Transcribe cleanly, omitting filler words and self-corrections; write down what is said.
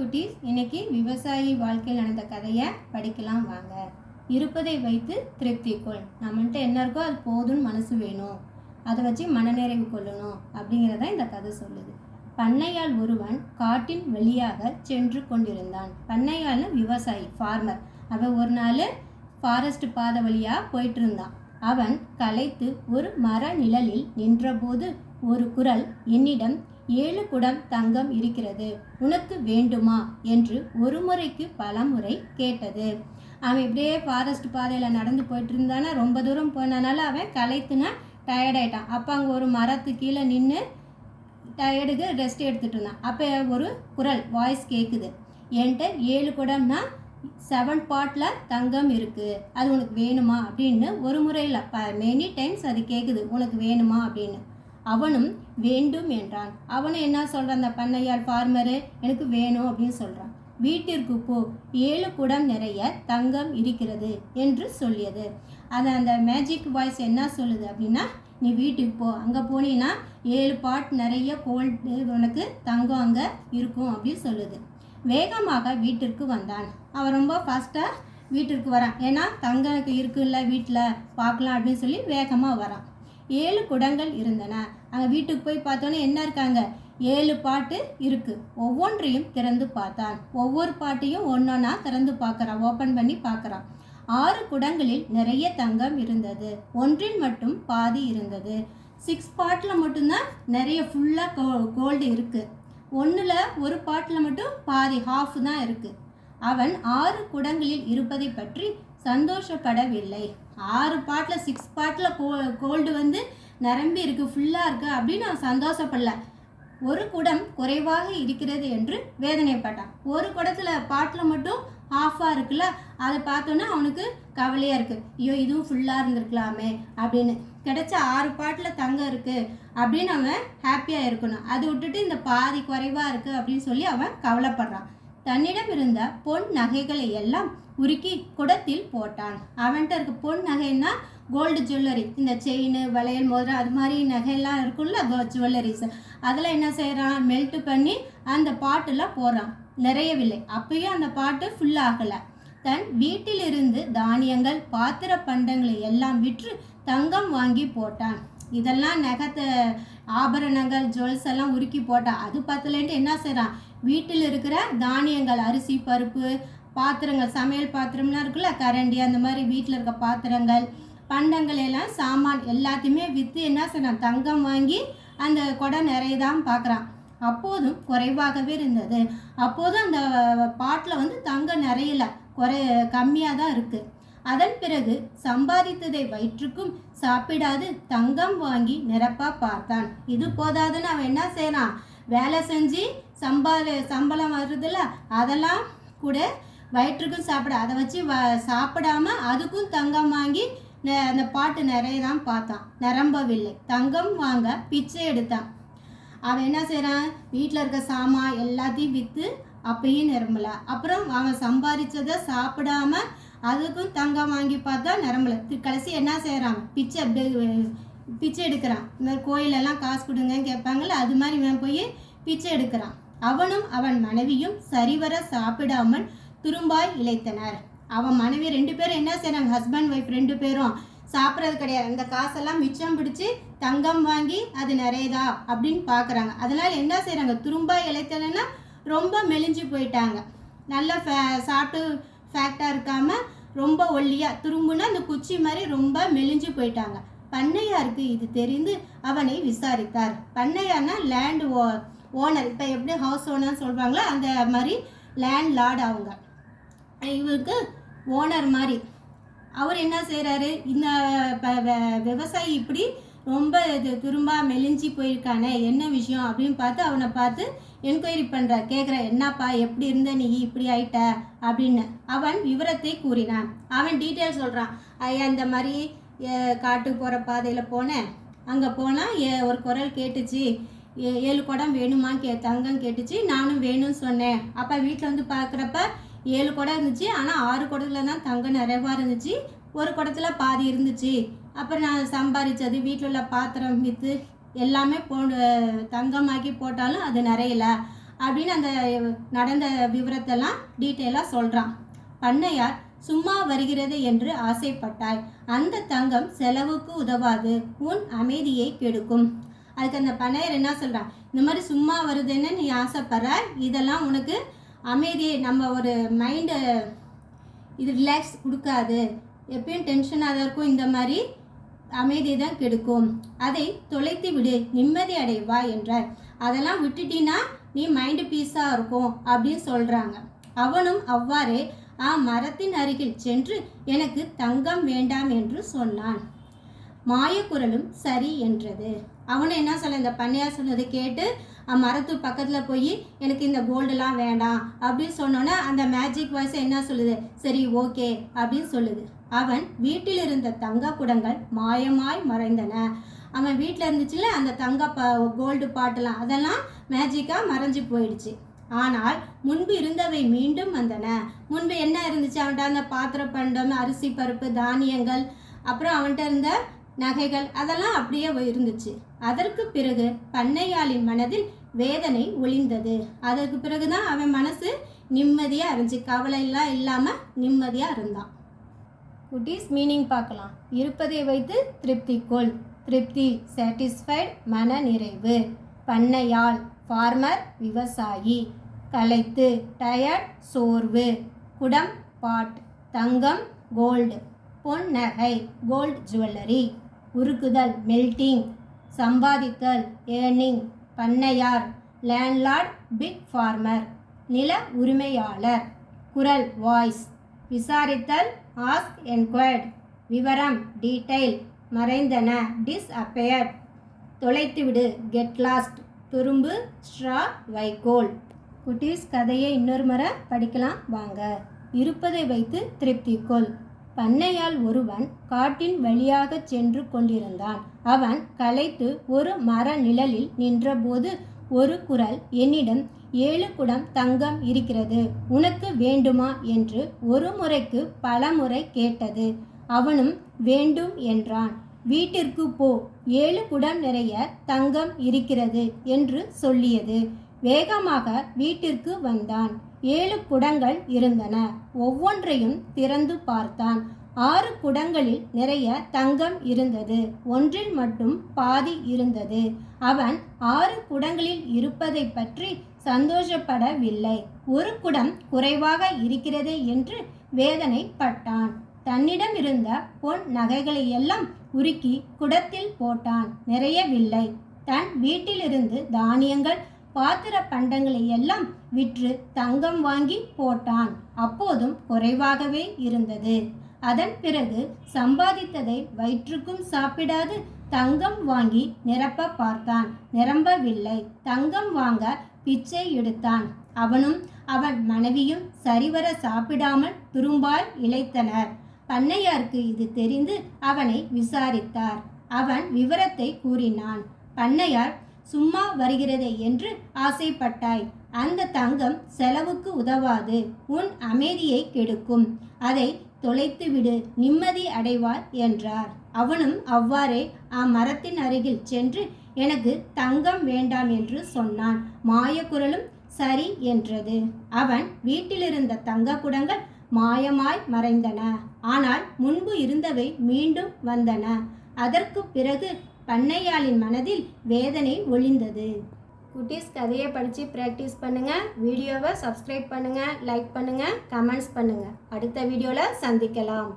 குட்டீஸ், இன்னைக்கு விவசாயி வாழ்க்கையில் நடந்த கதையை படிக்கலாம் வாங்க. இருப்பதை வைத்து திருப்தி கொள். நம்மள்கிட்ட என்ன இருக்கோ அது போதும்னு மனசு வேணும், அதை வச்சு மனநிறைவு கொள்ளணும் அப்படிங்கிறத இந்த கதை சொல்லுது. பண்ணையாள் ஒருவன் காட்டின் வழியாக சென்று கொண்டிருந்தான். பண்ணையாள்னு விவசாயி, ஃபார்மர். அவன் ஒரு நாள் ஃபாரஸ்ட் பாதை வழியாக போயிட்டு இருந்தான். அவன் களைத்து ஒரு மர நிழலில் நின்றபோது ஒரு குரல் என்னிடம் 7 குடம் தங்கம் இருக்கிறது, உனக்கு வேண்டுமா என்று ஒரு முறைக்கு பல முறை கேட்டது. அவன் இப்படியே ஃபாரஸ்ட் பாதையில் நடந்து போயிட்டு இருந்தானா, ரொம்ப தூரம் போனனால அவன் களைத்துனா டயர்டாயிட்டான். அப்போ அங்கே ஒரு மரத்து கீழே நின்று டயர்டுக்கு ரெஸ்ட் எடுத்துகிட்டு இருந்தான். அப்போ ஒரு குரல் வாய்ஸ் கேட்குது, என்கிட்ட 7 குடம்னா 7 பாட்டில் தங்கம் இருக்குது, அது உனக்கு வேணுமா அப்படின்னு ஒரு முறையில் மெனி டைம்ஸ் அது கேட்குது, உனக்கு வேணுமா அப்படின்னு. அவனும் வேண்டும் என்றான். அவனும் என்ன சொல்கிறான், அந்த பண்ணையாள் ஃபார்மரு, எனக்கு வேணும் அப்படின்னு சொல்கிறான். வீட்டிற்கு போ, 7 குடம் நிறைய தங்கம் இருக்கிறது என்று சொல்லியது. அந்த மேஜிக் வாய்ஸ் என்ன சொல்லுது அப்படின்னா, நீ வீட்டுக்கு போ, அங்கே போனீன்னா 7 பாட் நிறைய கோல்டு உனக்கு தங்கம் அங்கே இருக்கும் அப்படின்னு சொல்லுது. வேகமாக வீட்டிற்கு வந்தான். அவன் ரொம்ப ஃபாஸ்ட்டாக வீட்டிற்கு வரான். ஏன்னா தங்கம் இருக்குல்ல வீட்டில், பார்க்கலாம் அப்படின்னு சொல்லி வேகமாக வரான். 7 குடங்கள் இருந்தன. அங்கே வீட்டுக்கு போய் பார்த்தோன்னே என்ன இருக்காங்க, 7 பாட்டு இருக்குது. ஒவ்வொன்றையும் திறந்து பார்த்தான். ஒவ்வொரு பாட்டையும் ஒன்றொன்னா திறந்து பார்க்குறான், ஓப்பன் பண்ணி பார்க்குறான். 6 குடங்களில் நிறைய தங்கம் இருந்தது, ஒன்றில் மட்டும் பாதி இருந்தது. 6 பாட்டில் மட்டும்தான் நிறைய ஃபுல்லாக கோல்டு இருக்குது, ஒன்றில் ஒரு பாட்டில் மட்டும் பாதி ஹாஃப் தான் இருக்குது. அவன் 6 குடங்களில் இருப்பதை பற்றி சந்தோஷப்படவில்லை. 6 பாட்டில் 6 பாட்டில் கோல்டு வந்து நிரம்பி இருக்குது, ஃபுல்லாக இருக்குது அப்படின்னு அவன் சந்தோஷப்படல. ஒரு குடம் குறைவாக இருக்கிறது என்று வேதனைப்பட்டான். ஒரு குடத்தில் பாட்டில் மட்டும் ஹாஃபாக இருக்குல்ல, அதை பார்த்தோன்னா அவனுக்கு கவலையாக இருக்குது. ஐயோ இதுவும் ஃபுல்லாக இருந்திருக்கலாமே அப்படின்னு. கிடைச்ச 6 பாட்டில் தங்கம் இருக்குது அப்படின்னு அவன் ஹாப்பியாக இருக்கணும். அதை விட்டுட்டு இந்த பாதி குறைவாக இருக்குது அப்படின்னு சொல்லி அவன் கவலைப்படுறான். தன்னிடம் இருந்த பொன் நகைகளை எல்லாம் உருக்கி குடத்தில் போட்டான். அவன்கிட்ட இருக்க பொன் நகைன்னா கோல்டு ஜுவல்லரி, இந்த செயின், வளையல், மோதிரம், அது மாதிரி நகையெல்லாம் இருக்குல்ல ஜுவல்லரிஸ், அதெல்லாம் என்ன செய்கிறான், மெல்ட் பண்ணி அந்த பாட்டெல்லாம் போடுறான். நிறையவில்லை, அப்பயும் அந்த பாட்டு ஃபுல்லாகலை. தன் வீட்டிலிருந்து தானியங்கள், பாத்திர பண்டங்களை எல்லாம் விற்று தங்கம் வாங்கி போட்டான். இதெல்லாம் நகத்தை ஆபரணங்கள் ஜுவல்ஸ் எல்லாம் உருக்கி போட்டான். அது பத்தலைன்ட்டு என்ன செய்கிறான், வீட்டில் இருக்கிற தானியங்கள், அரிசி, பருப்பு, பாத்திரங்கள், சமையல் பாத்திரம்லாம் இருக்குல்ல, கரண்டி, அந்த மாதிரி வீட்டில் இருக்க பாத்திரங்கள், பண்டங்கள் எல்லாம், சாமான் எல்லாத்தையுமே விற்று என்ன செய்யறான், தங்கம் வாங்கி அந்த குடம் நிறைய தான் பார்க்குறான். அப்போதும் குறைவாகவே இருந்தது. அப்போதும் அந்த பாட்டில் வந்து தங்கம் நிறையல, கம்மியாக தான் இருக்குது. அதன் பிறகு சம்பாதித்ததை வயிற்றுக்கும் சாப்பிடாது தங்கம் வாங்கி நிரப்பா பார்த்தான். இது போதாதுன்னு அவன் என்ன செய்யறான், வேலை செஞ்சு சம்பளம் வருதுல்ல, அதெல்லாம் கூட வயிற்றுக்கும் சாப்பிட, அதை வச்சு சாப்பிடாம அதுக்கும் தங்கம் வாங்கி அந்த பாட்டு நிறைய தான் பார்த்தான். நிரம்பவில்லை. தங்கம் வாங்க பிச்சை எடுத்தான். அவன் என்ன செய்கிறான், வீட்டில் இருக்க சாமான் எல்லாத்தையும் விற்று அப்பயும் நிரம்பல. அப்புறம் அவன் சம்பாதிச்சதை சாப்பிடாம அதுக்கும் தங்கம் வாங்கி பார்த்தா நிரம்பல. கடைசி என்ன செய்கிறான், பிச்சை எடுக்கிறான். இந்த மாதிரி கோயிலெல்லாம் காசு கொடுங்கன்னு கேட்பாங்கள்ல, அது மாதிரி இவன் போய் பிச்சை எடுக்கிறான். அவனும் அவன் மனைவியும் சரிவர சாப்பிடாமல் துரும்பாய் இழைத்தனர். அவன் மனைவி 2 பேரும் என்ன செய்கிறாங்க, ஹஸ்பண்ட் ஒய்ஃப் 2 பேரும் சாப்பிட்றது கிடையாது. அந்த காசெல்லாம் மிச்சம் பிடிச்சி தங்கம் வாங்கி அது நிறையதா அப்படின்னு பார்க்குறாங்க. அதனால் என்ன செய்கிறாங்க, துரும்பாய் இழைத்தனா ரொம்ப மெலிஞ்சு போயிட்டாங்க. நல்லா சாப்பிட்டு ஃபேக்டாக இருக்காமல் ரொம்ப ஒல்லியாக, துரும்புனா அந்த குச்சி மாதிரி ரொம்ப மெலிஞ்சு போயிட்டாங்க. பண்ணையாருக்கு இது தெரிந்து அவனை விசாரித்தார். பண்ணையார்னா லேண்ட் ஓனர், இப்போ எப்படி ஹவுஸ் ஓனர் சொல்கிறாங்களோ அந்த மாதிரி லேண்ட் லார்டு அவங்க. இவருக்கு ஓனர் மாதிரி. அவர் என்ன செய்கிறாரு, இந்த விவசாயி இப்படி ரொம்ப திரும்ப மெலிஞ்சி போயிருக்கானே, என்ன விஷயம் அப்படின்னு பார்த்து அவனை பார்த்து என்கொயரி பண்ணுறார். கேட்குற, என்னப்பா எப்படி இருந்த நீ இப்படி ஆயிட்ட அப்படின்னு. அவன் விவரத்தை கூறினான். அவன் டீட்டெயில் சொல்கிறான். ஐயா இந்த மாதிரி காட்டுக்கு போகிற பாதையில் போனேன், அங்கே போனால் ஒரு குரல் கேட்டுச்சு, 7 குடம் வேணுமான்னு தங்கம் கேட்டுச்சு, நானும் வேணும்னு சொன்னேன். அப்போ வீட்டில் வந்து பார்க்குறப்ப 7 குடம் இருந்துச்சு, ஆனால் 6 குடத்துல தான் தங்கம் நிறைவாக இருந்துச்சு, ஒரு குடத்தில் பாதி இருந்துச்சு. அப்புறம் நான் சம்பாதிச்சது வீட்டில் உள்ள பாத்திரம் விற்று எல்லாமே தங்கமாக்கி போட்டாலும் அது நிறையல, அப்படின்னு அந்த நடந்த விவரத்தெல்லாம் டீட்டெயிலாக சொல்கிறான். பண்ணையார், சும்மா வருகிறது என்று ஆசைப்பட்டாய், அந்த தங்கம் செலவுக்கு உதவாது, உன் அமைதியை கெடுக்கும். அதுக்கு அந்த பண்ணையார் என்ன சொல்கிறான், இந்த மாதிரி சும்மா வருதுன்னு நீ ஆசைப்படுற, இதெல்லாம் உனக்கு அமைதியை, நம்ம ஒரு மைண்டை இது ரிலாக்ஸ் கொடுக்காது, எப்பயும் டென்ஷனாக தான் இருக்கும், இந்த மாதிரி அமைதியை தான் கெடுக்கும், அதை தொலைத்து விடு, நிம்மதி அடைவா என்றார். அதெல்லாம் விட்டுட்டினா நீ மைண்டு பீஸாக இருக்கும் அப்படின்னு சொல்கிறாங்க. அவனும் அவ்வாறே மரத்தின் அருகில் சென்று எனக்கு தங்கம் வேண்டாம் என்று சொன்னான். மாயக்குரலும் சரி என்றது. அவனை என்ன சொல்ல, இந்த பண்ணையார் சொன்னதை கேட்டு மரத்து பக்கத்தில் போய் எனக்கு இந்த கோல்டெல்லாம் வேண்டாம் அப்படின்னு சொன்னோன்னே அந்த மேஜிக் வாய்ஸ் என்ன சொல்லுது, சரி ஓகே அப்படின்னு சொல்லுது. அவன் வீட்டில் இருந்த தங்க குடங்கள் மாயமாய் மறைந்தன. அவன் வீட்டில் இருந்துச்சுல அந்த தங்க கோல்டு பாட்டெல்லாம், அதெல்லாம் மேஜிக்காக மறைஞ்சு போயிடுச்சு. ஆனால் முன்பு இருந்தவை மீண்டும் வந்தன. முன்பு என்ன இருந்துச்சு, அவன்கிட்ட அந்த பாத்திர பண்டம், அரிசி பருப்பு தானியங்கள், அப்புறம் அவன்கிட்ட இருந்த நகைகள், அதெல்லாம் அப்படியே இருந்துச்சு. அதற்கு பிறகு பண்ணையாளின் மனதில் வேதனை ஒளிந்தது. அதற்கு பிறகுதான் அவன் மனசு நிம்மதியாக இருந்துச்சு, கவலை எல்லாம் இல்லாமல் நிம்மதியாக இருந்தான். குட்டீஸ் மீனிங் பார்க்கலாம். இருப்பதை வைத்து திருப்தி கொள். திருப்தி சாட்டிஸ்ஃபைட், மன நிறைவு. பண்ணையாள் ஃபார்மர் விவசாயி. களைத்து டயர்ட் சோர்வு. குடம் பாட். தங்கம் கோல்டு. பொன் நகை கோல்டு ஜுவல்லரி. உருக்குதல் மெல்டிங். சம்பாதித்தல் ஏர்னிங். பண்ணையார் லேண்ட்லார்ட் பிக் ஃபார்மர். நில உரிமையாளர். குரல் வாய்ஸ். விசாரித்தல் ஆஸ்க் என்கொயர்ட். விவரம் டீடைல். மறைந்தன டிஸ்அப்பேர்ட். தொலைத்துவிடு கெட் லாஸ்ட். துரும்பு ஸ்ட்ரா வைக்கோல். குட்டீஸ் கதையை இன்னொரு முறை படிக்கலாம் வாங்க. இருப்பதை வைத்து திருப்தி கொள். பண்ணையால் ஒருவன் காட்டின் வழியாக சென்று கொண்டிருந்தான். அவன் களைத்து ஒரு மர நிழலில் நின்றபோது ஒரு குரல் என்னிடம் 7 குடம் தங்கம் இருக்கிறது, உனக்கு வேண்டுமா என்று ஒரு முறைக்கு பல முறை கேட்டது. அவனும் வேண்டும் என்றான். வீட்டிற்கு போ, 7 குடம் நிறைய தங்கம் இருக்கிறது என்று சொல்லியது. வேகமாக வீட்டிற்கு வந்தான். 7 குடங்கள் இருந்தன. ஒவ்வொன்றையும் திறந்து பார்த்தான். 6 குடங்களில் நிறைய தங்கம் இருந்தது. ஒன்றில் மட்டும் பாதி இருந்தது. அவன் 6 குடங்களில் இருப்பதை பற்றி சந்தோஷப்படவில்லை. ஒரு குடம் குறைவாக இருக்கிறதே என்று வேதனைப்பட்டான். தன்னிடம் இருந்த பொன் நகைகளை எல்லாம் உருக்கி குடத்தில் போட்டான். நிறையவில்லை. தன் வீட்டிலிருந்து தானியங்கள் பாத்திர பண்டங்களை எல்லாம் விற்று தங்கம் வாங்கி போட்டான். அப்போதும் குறைவாகவே இருந்தது. அதன் பிறகு சம்பாதித்ததை வயிற்றுக்கும் சாப்பிடாது தங்கம் வாங்கி நிரப்ப பார்த்தான். நிரம்பவில்லை. தங்கம் வாங்க பிச்சை எடுத்தான். அவனும் அவன் மனைவியும் சரிவர சாப்பிடாமல் துரும்பாய் இளைத்தனர். பண்ணையாருக்கு இது தெரிந்து அவனை விசாரித்தார். அவன் விவரத்தை கூறினான். பண்ணையார், சும்மா வருகிறதே என்று ஆசைப்பட்டாய், அந்த தங்கம் செலவுக்கு உதவாது, உன் அமைதியை கெடுக்கும், அதை தொலைத்துவிடு, நிம்மதி அடைவார் என்றார். அவனும் அவ்வாறே அம்மரத்தின் அருகில் சென்று எனக்கு தங்கம் வேண்டாம் என்று சொன்னான். மாயக்குரலும் சரி என்றது. அவன் வீட்டிலிருந்த தங்க குடங்கள் மாயமாய் மறைந்தன. ஆனால் முன்பு இருந்தவை மீண்டும் வந்தன. அதற்கு பிறகு பண்ணையாளின் மனதில் வேதனை ஒளிந்தது. குட்டீஸ் கதையை படித்து ப்ராக்டிஸ் பண்ணுங்கள். வீடியோவை சப்ஸ்கிரைப் பண்ணுங்கள், லைக் பண்ணுங்கள், கமெண்ட்ஸ் பண்ணுங்கள். அடுத்த வீடியோவில் சந்திக்கலாம்.